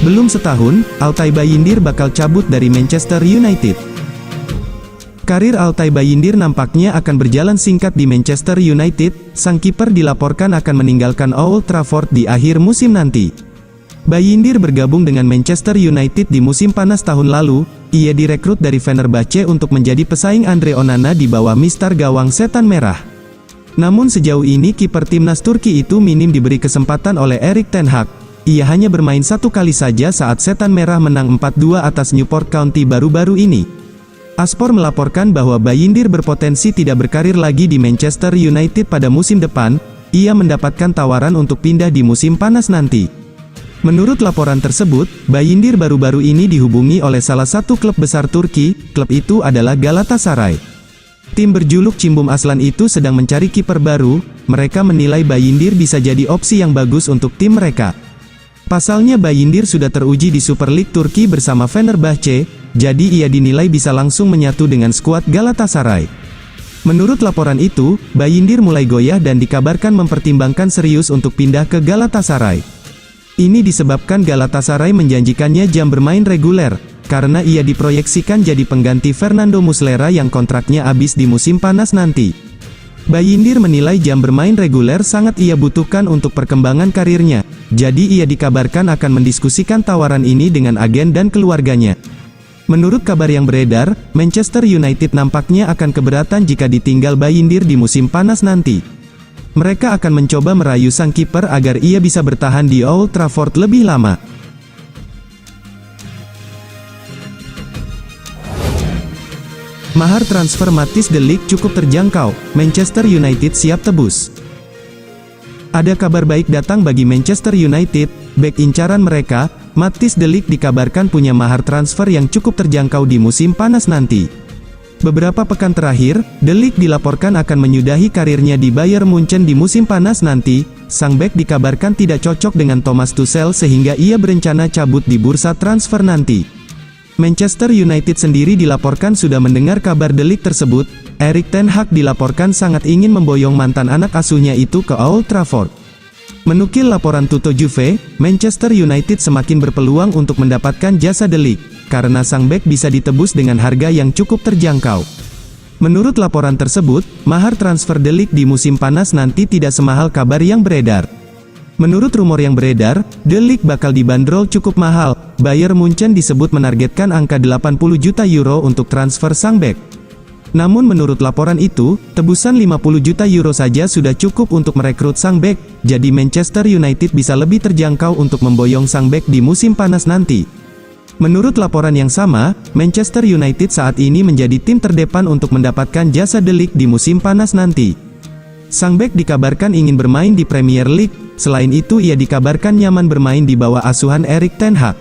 Belum setahun, Altay Bayindir bakal cabut dari Manchester United. Karir Altay Bayindir nampaknya akan berjalan singkat di Manchester United. Sang kiper dilaporkan akan meninggalkan Old Trafford di akhir musim nanti. Bayindir bergabung dengan Manchester United di musim panas tahun lalu. Ia direkrut dari Fenerbahce untuk menjadi pesaing Andre Onana di bawah Mister Gawang Setan Merah. Namun sejauh ini kiper timnas Turki itu minim diberi kesempatan oleh Erik ten Hag. Ia hanya bermain satu kali saja saat Setan Merah menang 4-2 atas Newport County baru-baru ini. Aspor melaporkan bahwa Bayindir berpotensi tidak berkarir lagi di Manchester United pada musim depan. Ia mendapatkan tawaran untuk pindah di musim panas nanti. Menurut laporan tersebut, Bayindir baru-baru ini dihubungi oleh salah satu klub besar Turki. Klub itu adalah Galatasaray. Tim berjuluk Cimbom Aslan itu sedang mencari kiper baru. Mereka menilai Bayindir bisa jadi opsi yang bagus untuk tim mereka. Pasalnya Bayindir sudah teruji di Super League Turki bersama Fenerbahce, jadi ia dinilai bisa langsung menyatu dengan skuad Galatasaray. Menurut laporan itu, Bayindir mulai goyah dan dikabarkan mempertimbangkan serius untuk pindah ke Galatasaray. Ini disebabkan Galatasaray menjanjikannya jam bermain reguler, karena ia diproyeksikan jadi pengganti Fernando Muslera yang kontraknya habis di musim panas nanti. Bayindir menilai jam bermain reguler sangat ia butuhkan untuk perkembangan karirnya, jadi ia dikabarkan akan mendiskusikan tawaran ini dengan agen dan keluarganya. Menurut kabar yang beredar, Manchester United nampaknya akan keberatan jika ditinggal Bayindir di musim panas nanti. Mereka akan mencoba merayu sang kiper agar ia bisa bertahan di Old Trafford lebih lama. Mahar transfer Matthijs de Ligt cukup terjangkau, Manchester United siap tebus. Ada kabar baik datang bagi Manchester United. Bek incaran mereka, Matthijs de Ligt dikabarkan punya mahar transfer yang cukup terjangkau di musim panas nanti. Beberapa pekan terakhir, de Ligt dilaporkan akan menyudahi karirnya di Bayern Munchen di musim panas nanti. Sang bek dikabarkan tidak cocok dengan Thomas Tuchel sehingga ia berencana cabut di bursa transfer nanti. Manchester United sendiri dilaporkan sudah mendengar kabar de Ligt tersebut. Erik ten Hag dilaporkan sangat ingin memboyong mantan anak asuhnya itu ke Old Trafford. Menukil laporan Tutto Juve, Manchester United semakin berpeluang untuk mendapatkan jasa de Ligt, karena sang bek bisa ditebus dengan harga yang cukup terjangkau. Menurut laporan tersebut, mahar transfer de Ligt di musim panas nanti tidak semahal kabar yang beredar. Menurut rumor yang beredar, de Ligt bakal dibanderol cukup mahal. Bayern Munchen disebut menargetkan angka 80 juta euro untuk transfer sang bek. Namun menurut laporan itu, tebusan 50 juta euro saja sudah cukup untuk merekrut sang bek, jadi Manchester United bisa lebih terjangkau untuk memboyong sang bek di musim panas nanti. Menurut laporan yang sama, Manchester United saat ini menjadi tim terdepan untuk mendapatkan jasa de Ligt di musim panas nanti. Sang bek dikabarkan ingin bermain di Premier League. Selain itu ia dikabarkan nyaman bermain di bawah asuhan Erik ten Hag.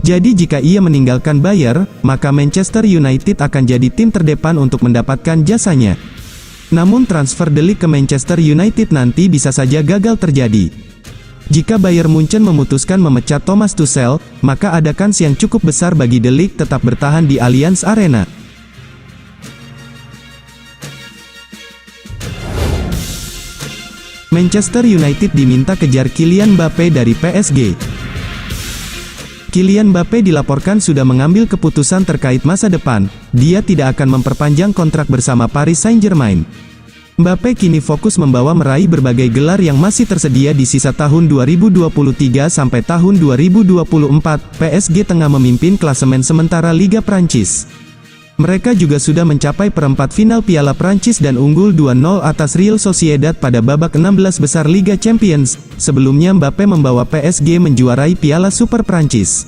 Jadi jika ia meninggalkan Bayern, maka Manchester United akan jadi tim terdepan untuk mendapatkan jasanya. Namun transfer de Ligt ke Manchester United nanti bisa saja gagal terjadi. Jika Bayern Munchen memutuskan memecat Thomas Tuchel, maka ada kans yang cukup besar bagi de Ligt tetap bertahan di Allianz Arena. Manchester United diminta kejar Kylian Mbappe dari PSG. Kylian Mbappe dilaporkan sudah mengambil keputusan terkait masa depan. Dia tidak akan memperpanjang kontrak bersama Paris Saint-Germain. Mbappe kini fokus membawa meraih berbagai gelar yang masih tersedia di sisa tahun 2023 sampai tahun 2024. PSG tengah memimpin klasemen sementara Liga Prancis. Mereka juga sudah mencapai perempat final Piala Prancis dan unggul 2-0 atas Real Sociedad pada babak 16 besar Liga Champions. Sebelumnya Mbappe membawa PSG menjuarai Piala Super Prancis.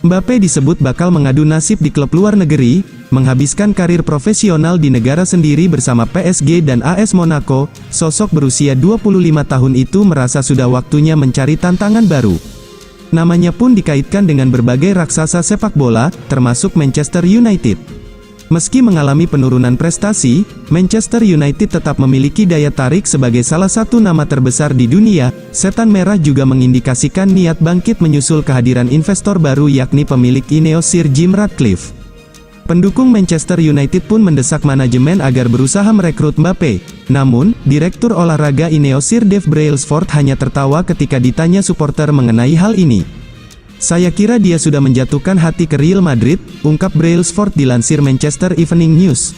Mbappe disebut bakal mengadu nasib di klub luar negeri, menghabiskan karir profesional di negara sendiri bersama PSG dan AS Monaco. Sosok berusia 25 tahun itu merasa sudah waktunya mencari tantangan baru. Namanya pun dikaitkan dengan berbagai raksasa sepak bola, termasuk Manchester United. Meski mengalami penurunan prestasi, Manchester United tetap memiliki daya tarik sebagai salah satu nama terbesar di dunia. Setan Merah juga mengindikasikan niat bangkit menyusul kehadiran investor baru yakni pemilik Ineos Sir Jim Ratcliffe. Pendukung Manchester United pun mendesak manajemen agar berusaha merekrut Mbappe. Namun, Direktur Olahraga Ineos Sir Dave Brailsford hanya tertawa ketika ditanya supporter mengenai hal ini. Saya kira dia sudah menjatuhkan hati ke Real Madrid, ungkap Brailsford dilansir Manchester Evening News.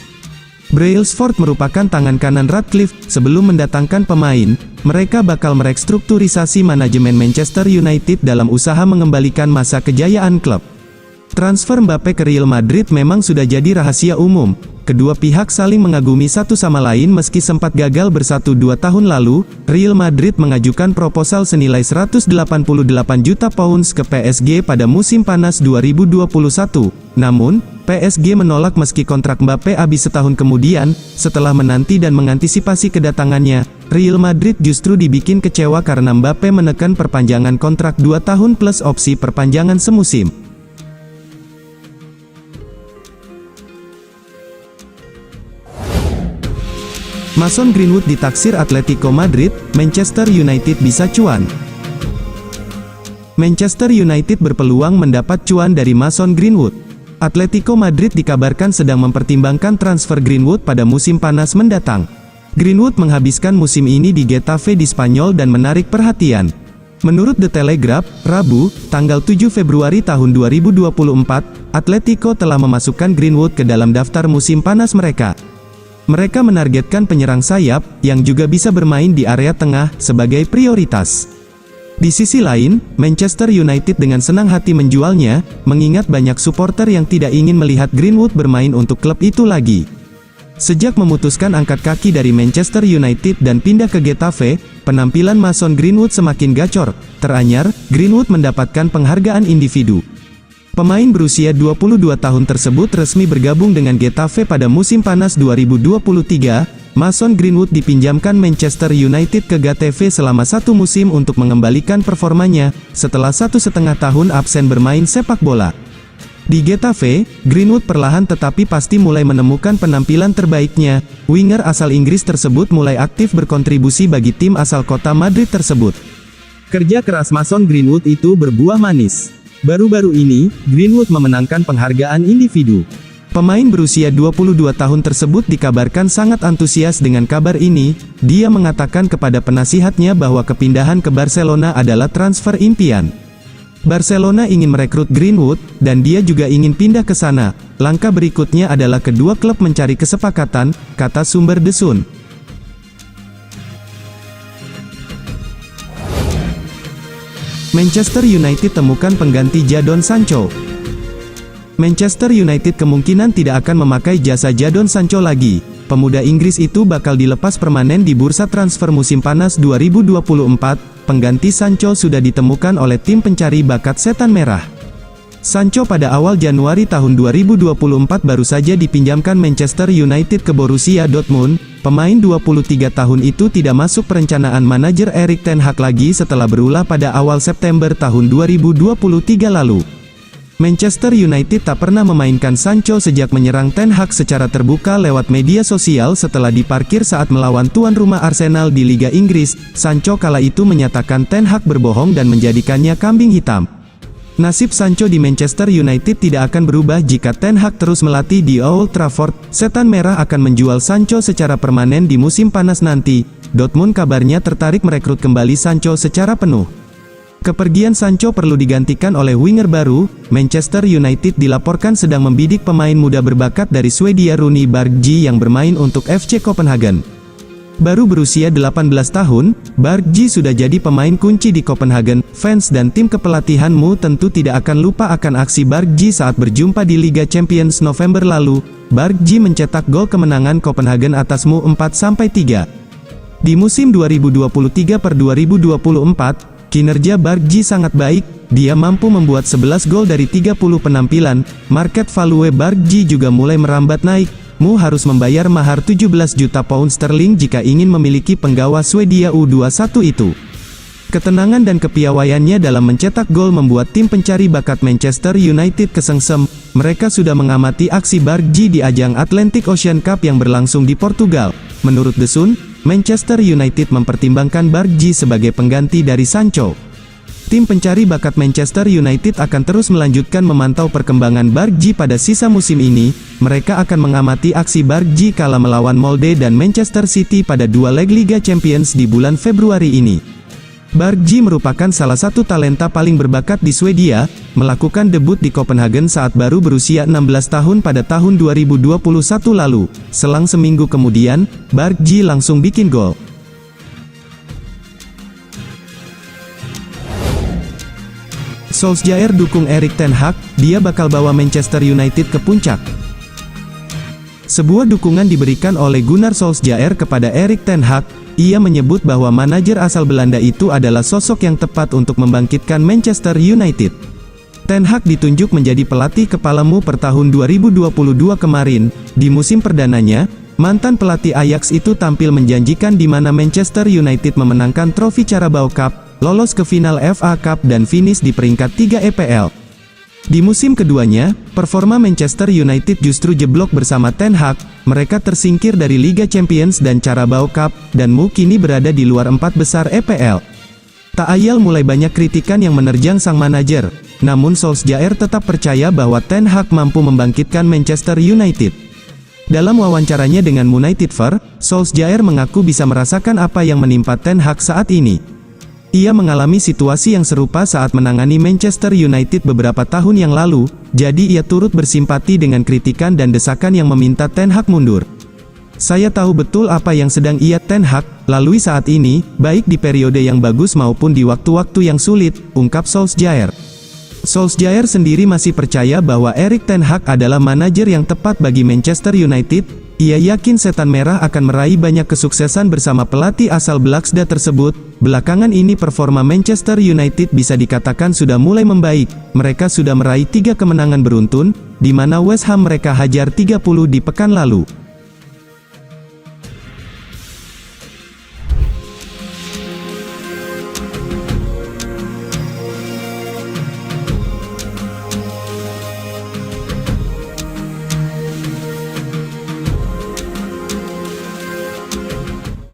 Brailsford merupakan tangan kanan Ratcliffe. Sebelum mendatangkan pemain, mereka bakal merestrukturisasi manajemen Manchester United dalam usaha mengembalikan masa kejayaan klub. Transfer Mbappe ke Real Madrid memang sudah jadi rahasia umum. Kedua pihak saling mengagumi satu sama lain meski sempat gagal bersatu 2 tahun lalu. Real Madrid mengajukan proposal senilai 188 juta pounds ke PSG pada musim panas 2021. Namun, PSG menolak meski kontrak Mbappe habis setahun kemudian. Setelah menanti dan mengantisipasi kedatangannya, Real Madrid justru dibikin kecewa karena Mbappe menekan perpanjangan kontrak 2 tahun plus opsi perpanjangan semusim. Mason Greenwood ditaksir Atletico Madrid, Manchester United bisa cuan. Manchester United berpeluang mendapat cuan dari Mason Greenwood. Atletico Madrid dikabarkan sedang mempertimbangkan transfer Greenwood pada musim panas mendatang. Greenwood menghabiskan musim ini di Getafe di Spanyol dan menarik perhatian. Menurut The Telegraph, Rabu, tanggal 7 Februari tahun 2024, Atletico telah memasukkan Greenwood ke dalam daftar musim panas mereka. Mereka menargetkan penyerang sayap, yang juga bisa bermain di area tengah, sebagai prioritas. Di sisi lain, Manchester United dengan senang hati menjualnya, mengingat banyak supporter yang tidak ingin melihat Greenwood bermain untuk klub itu lagi. Sejak memutuskan angkat kaki dari Manchester United dan pindah ke Getafe, penampilan Mason Greenwood semakin gacor. Teranyar, Greenwood mendapatkan penghargaan individu. Pemain berusia 22 tahun tersebut resmi bergabung dengan Getafe pada musim panas 2023. Mason Greenwood dipinjamkan Manchester United ke Getafe selama 1 musim untuk mengembalikan performanya, setelah 1,5 tahun absen bermain sepak bola. Di Getafe, Greenwood perlahan tetapi pasti mulai menemukan penampilan terbaiknya. Winger asal Inggris tersebut mulai aktif berkontribusi bagi tim asal kota Madrid tersebut. Kerja keras Mason Greenwood itu berbuah manis. Baru-baru ini, Greenwood memenangkan penghargaan individu. Pemain berusia 22 tahun tersebut dikabarkan sangat antusias dengan kabar ini. Dia mengatakan kepada penasihatnya bahwa kepindahan ke Barcelona adalah transfer impian. Barcelona ingin merekrut Greenwood, dan dia juga ingin pindah ke sana. Langkah berikutnya adalah kedua klub mencari kesepakatan, kata sumber The Sun. Manchester United temukan pengganti Jadon Sancho. Manchester United kemungkinan tidak akan memakai jasa Jadon Sancho lagi. Pemuda Inggris itu bakal dilepas permanen di bursa transfer musim panas 2024. Pengganti Sancho sudah ditemukan oleh tim pencari bakat Setan Merah. Sancho pada awal Januari tahun 2024 baru saja dipinjamkan Manchester United ke Borussia Dortmund. Pemain 23 tahun itu tidak masuk perencanaan manajer Erik ten Hag lagi setelah berulah pada awal September tahun 2023 lalu. Manchester United tak pernah memainkan Sancho sejak menyerang Ten Hag secara terbuka lewat media sosial setelah diparkir saat melawan tuan rumah Arsenal di Liga Inggris. Sancho kala itu menyatakan Ten Hag berbohong dan menjadikannya kambing hitam. Nasib Sancho di Manchester United tidak akan berubah jika Ten Hag terus melatih di Old Trafford. Setan Merah akan menjual Sancho secara permanen di musim panas nanti. Dortmund kabarnya tertarik merekrut kembali Sancho secara penuh. Kepergian Sancho perlu digantikan oleh winger baru. Manchester United dilaporkan sedang membidik pemain muda berbakat dari Swedia Rune Bergvall yang bermain untuk FC Copenhagen. Baru berusia 18 tahun, Bergvall sudah jadi pemain kunci di Copenhagen. Fans dan tim kepelatihanmu tentu tidak akan lupa akan aksi Bergvall saat berjumpa di Liga Champions November lalu. Bergvall mencetak gol kemenangan Copenhagen atasmu 4-3. Di musim 2023/2024, kinerja Bergvall sangat baik. Dia mampu membuat 11 gol dari 30 penampilan. Market value Bergvall juga mulai merambat naik. Mu harus membayar mahar 17 juta pound sterling jika ingin memiliki penggawa Swedia U21 itu. Ketenangan dan kepiawaiannya dalam mencetak gol membuat tim pencari bakat Manchester United kesengsem. Mereka sudah mengamati aksi Bergvall di ajang Atlantic Ocean Cup yang berlangsung di Portugal. Menurut The Sun, Manchester United mempertimbangkan Bergvall sebagai pengganti dari Sancho. Tim pencari bakat Manchester United akan terus melanjutkan memantau perkembangan Bergvall pada sisa musim ini. Mereka akan mengamati aksi Bergvall kala melawan Molde dan Manchester City pada 2 leg Liga Champions di bulan Februari ini. Bergji merupakan salah satu talenta paling berbakat di Swedia, melakukan debut di Copenhagen saat baru berusia 16 tahun pada tahun 2021 lalu. Selang seminggu kemudian, Bergji langsung bikin gol. Solskjaer dukung Erik ten Hag, dia bakal bawa Manchester United ke puncak. Sebuah dukungan diberikan oleh Gunnar Solskjaer kepada Erik ten Hag. Ia menyebut bahwa manajer asal Belanda itu adalah sosok yang tepat untuk membangkitkan Manchester United. Ten Hag ditunjuk menjadi pelatih kepalamu per tahun 2022 kemarin. Di musim perdananya, mantan pelatih Ajax itu tampil menjanjikan di mana Manchester United memenangkan trofi Carabao Cup, lolos ke final FA Cup dan finish di peringkat 3 EPL. Di musim keduanya, performa Manchester United justru jeblok bersama Ten Hag. Mereka tersingkir dari Liga Champions dan Carabao Cup, dan kini berada di luar 4 besar EPL. Tak ayal mulai banyak kritikan yang menerjang sang manajer. Namun Solskjaer tetap percaya bahwa Ten Hag mampu membangkitkan Manchester United. Dalam wawancaranya dengan United.for, Solskjaer mengaku bisa merasakan apa yang menimpa Ten Hag saat ini. Ia mengalami situasi yang serupa saat menangani Manchester United beberapa tahun yang lalu, jadi ia turut bersimpati dengan kritikan dan desakan yang meminta Ten Hag mundur. Saya tahu betul apa yang sedang Ten Hag lalui saat ini, baik di periode yang bagus maupun di waktu-waktu yang sulit, ungkap Solskjaer. Solskjaer sendiri masih percaya bahwa Erik ten Hag adalah manajer yang tepat bagi Manchester United. Ia yakin Setan Merah akan meraih banyak kesuksesan bersama pelatih asal Blakstad tersebut. Belakangan ini performa Manchester United bisa dikatakan sudah mulai membaik. Mereka sudah meraih 3 kemenangan beruntun, di mana West Ham mereka hajar 30 di pekan lalu.